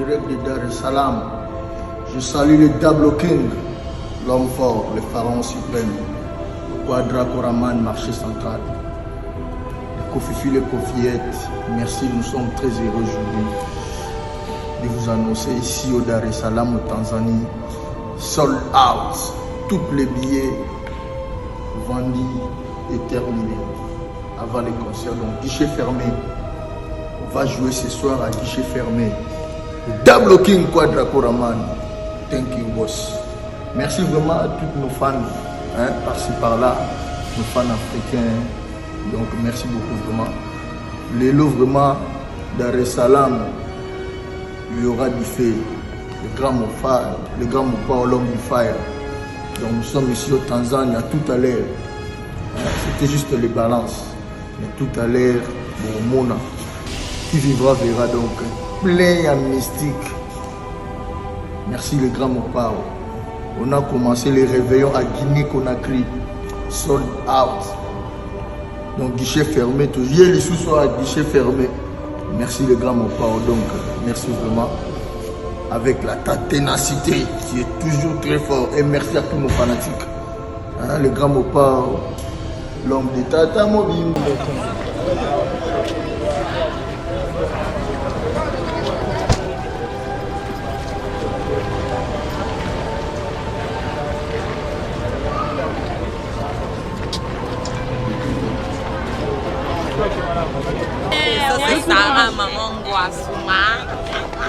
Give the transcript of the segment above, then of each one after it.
direct de Dar es Salaam. Je salue le Double King, l'homme fort, le pharaon suprême, le Quadra Koraman, marché central, le Kofifi, le Kofiette. Merci, nous sommes très heureux aujourd'hui de vous annoncer ici au Dar es Salaam, au Tanzanie, sold out, tous les billets vendus et terminés avant les concerts, donc guichet fermé. On va jouer ce soir à guichet fermé. Double King Quadra Koraman. Thank you, boss. Merci vraiment à tous nos fans, par-ci par-là, nos fans africains. Donc merci beaucoup vraiment. Les lots vraiment, Dar es Salaam, il y aura du feu, le grand Mopa, l'homme du fire. Donc nous sommes ici au Tanzanie, à tout à l'heure. C'était juste les balances. Mais tout à l'heure, bon, Mona, qui vivra verra donc plein de mystique. Merci le grand Mopa. On a commencé les réveillons à Guinée-Conakry, sold out. Donc guichet fermé, toujours les sous-soirs à guichet fermé. Merci le grand Mopa. Donc merci vraiment. Avec ta ténacité, qui est toujours très fort. Et merci à tous nos fanatiques. Le grand Mopa, l'homme de Tata Mobile. Sarah, maman Guasuma.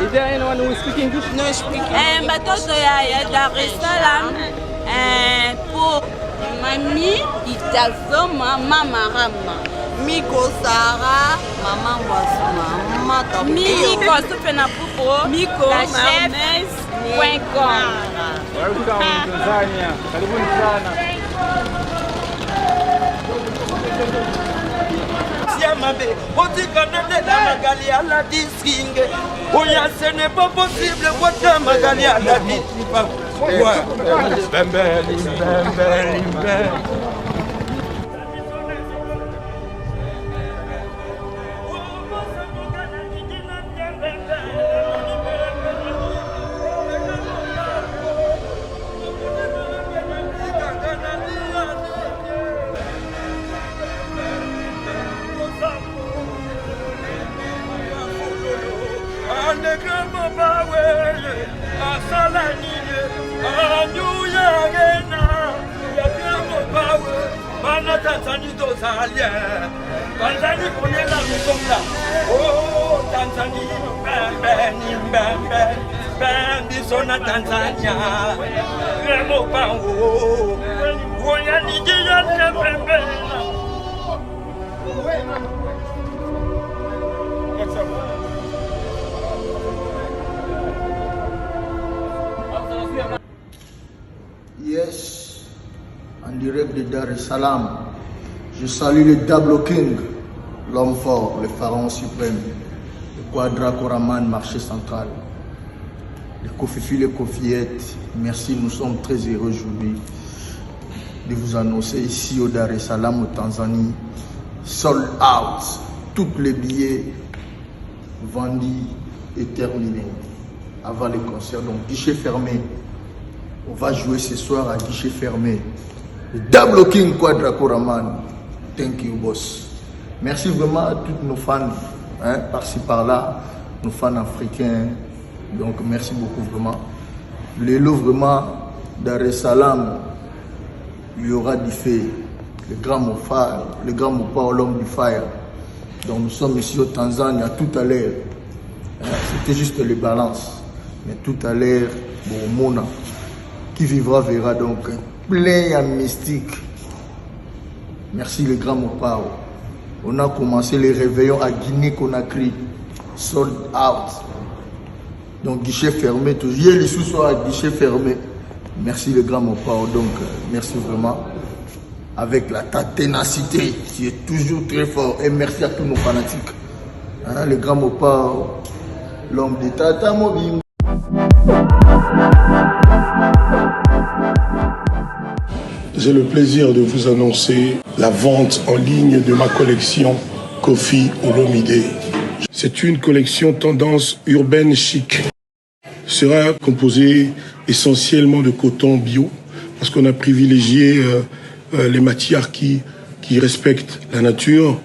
Is there anyone who speaks English? No speak. Batoto ya Dar es Salaam. Pour Mami Itazoma, Mama Rama. Miko Sarah, Maman Guasuma. Miko Supena Pupo. Miko la chef.com. Welcome Tanzania. Karibuni sana. Ce n'est pas possible. Tanzanie connaît la maison là. Oh Tanzanie, ben, bisona Tanzania. Remo pango, voya nigeria ben. Yes, en direct de Dar es Salaam. Je salue le Double King, l'homme fort, le pharaon suprême, le Quadra Koraman, marché central, le Kofifi, le Kofiette. Merci, nous sommes très heureux aujourd'hui de vous annoncer ici au Dar es Salaam, au Tanzanie, sold out, tous les billets vendus et terminés avant les concerts. Donc guichet fermé. On va jouer ce soir à guichet fermé. Le Double King Quadra Koraman. Thank you, boss. Merci vraiment à tous nos fans, par-ci par-là, nos fans africains. Donc merci beaucoup vraiment. Les lots vraiment, Dar es Salaam, il y aura du feu, le grand Mopa, l'homme du fire. Donc nous sommes ici au Tanzanie, à tout à l'heure. C'était juste les balances. Mais tout à l'heure, bon, Mona, qui vivra verra donc plein de mystique. Merci le grand Mopa. On a commencé les réveillons à Guinée-Conakry, sold out. Donc guichet fermé, toujours les sous-soirs à guichet fermé. Merci le grand Mopa. Donc merci vraiment. Avec ta ténacité, qui est toujours très fort. Et merci à tous nos fanatiques. Le grand Mopa, l'homme de Tata Mobile. J'ai le plaisir de vous annoncer la vente en ligne de ma collection Kofi Olomide. C'est une collection tendance urbaine chic. sera composé essentiellement de coton bio, parce qu'on a privilégié les matières qui respectent la nature.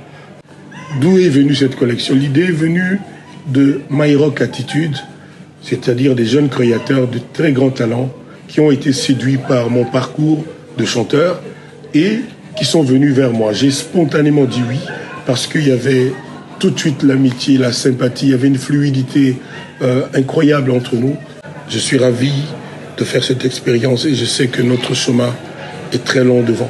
D'où est venue cette collection? L'idée est venue de My Rock Attitude, c'est-à-dire des jeunes créateurs de très grands talents qui ont été séduits par mon parcours de chanteur et qui sont venus vers moi. J'ai spontanément dit oui parce qu'il y avait tout de suite l'amitié, la sympathie, il y avait une fluidité incroyable entre nous. Je suis ravi de faire cette expérience et je sais que notre chemin est très long devant.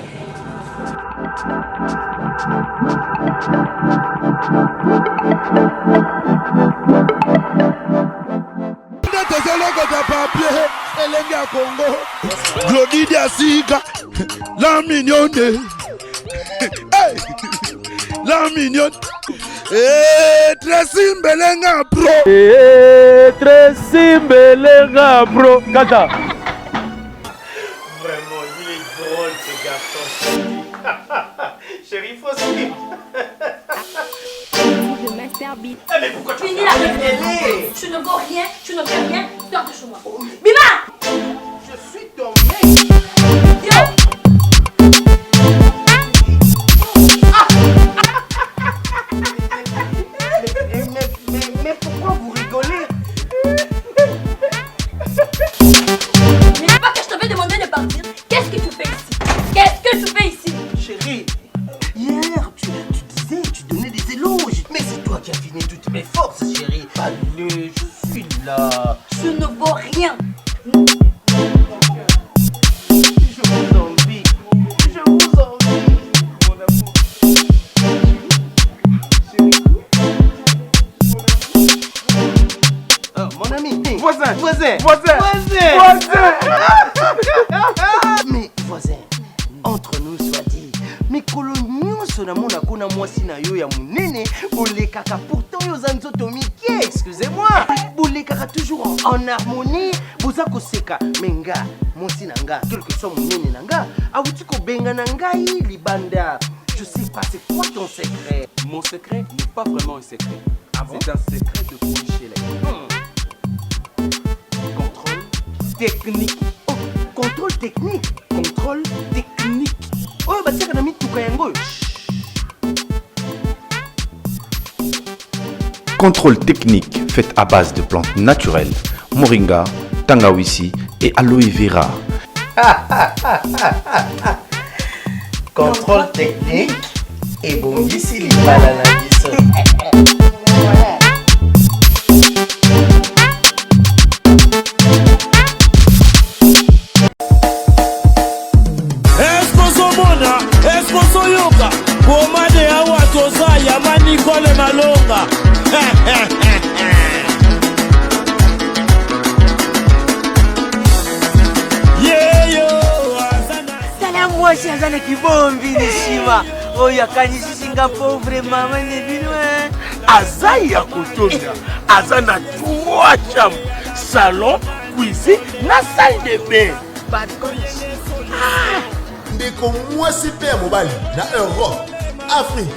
La mignonne, hey, la mignonne, Tracy Mbelenga bro, Tracy Mbelenga bro, Kata. Vraiment, il est drôle ce garçon. Chérie, faut suivre. Le Master Beat. Mais pourquoi tu finis la réunion? Tu ne vaux rien, tu ne fais rien, sors de chez moi. Bima! Je suis ton mec. Yo! Mais pourquoi vous rigolez? Mais c'est pas que je t'avais demandé de partir. Qu'est-ce que tu fais ici? Qu'est-ce que tu fais ici? Chérie, hier tu disais, tu donnais des éloges. Mais c'est toi qui as fini toutes mes forces, chérie. Allez, je suis là. Tu ne vaux rien. Je vous envie. Je vous envie. Mon amour. Chérie. Oh, mon ami. Voisin. Voisin. Voisin. Voisin. Mais voisin, entre nous soit dit, mais coloniaux na mona kona mwasi na yo ya munene, bolekaka pourtant yo zanzoto mike, excusez-moi. Bolekaka toujours en harmonie, boza koseka menga, mwasi na nga, quel que soit munene na nga, awuti ko benga na ngai libanda. Je sais pas, c'est quoi ton secret? Mon secret n'est pas vraiment un secret. Ah bon? C'est un secret de Michel. Contrôle technique. Oh, contrôle technique. Contrôle technique. Oh, bah tiens, on a mis tout kayango. Contrôle technique fait à base de plantes naturelles, moringa, tangawizi et aloe vera. Contrôle technique et bon ici les bananes. Yoka, Bomade Awatoza, Yamani Kole Malonga. Salam moi si Azana Kibombi Nishima. Oh yakani Singapore vraiment manebino. Azaya Kotonia, Azana 3 chambres, salon, cuisine, na salle de bain. Bad condition. Ndeko mwasi pe ya mobali na Europe, Afrique,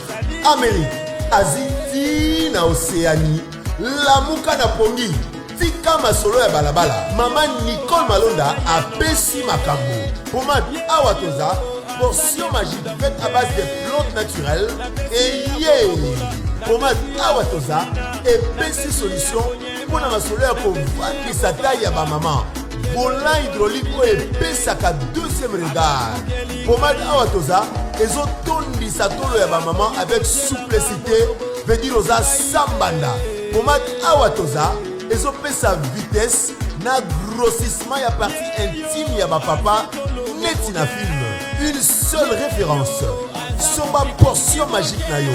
Amérique, Asie, ti na Océanie, lamuka na pongi, tika masolo ya balabala. Mama Nicole Malonda apesi makambo. Pomade Awatoza, portion magique faite à base de plantes naturelles et Pomade Awatoza epesi solution pour na masolo ya kovandisa taille ya ba maman. Volant hydraulique epesaka deuxième regard. Pomade Awatoza ezotondisa tolo ya ba maman avec souplicité, veut dire oza sambanda. Pomade Awatoza ezopesa vitesse na grossissement ya partie intime ya ba papa neti na film. Une seule référence. Somba portion magique na yo.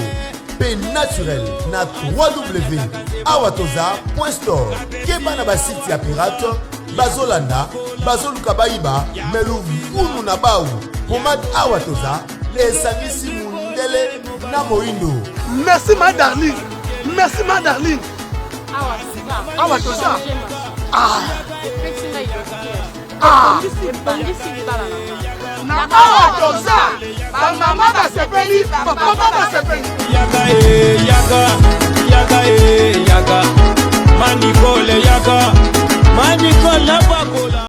P naturel na www.awatoza.store. Keba na ba site ya pirate Bazolanda, Bazoluka Baiba, Meluvunu na Bau. Pomade Awatoza, esangisi mundele na moindo. Merci ma darling. Merci ma darling. Awatoza. Na Awatoza. Ba mama ba sepeli, papa ba sepeli. Yaga.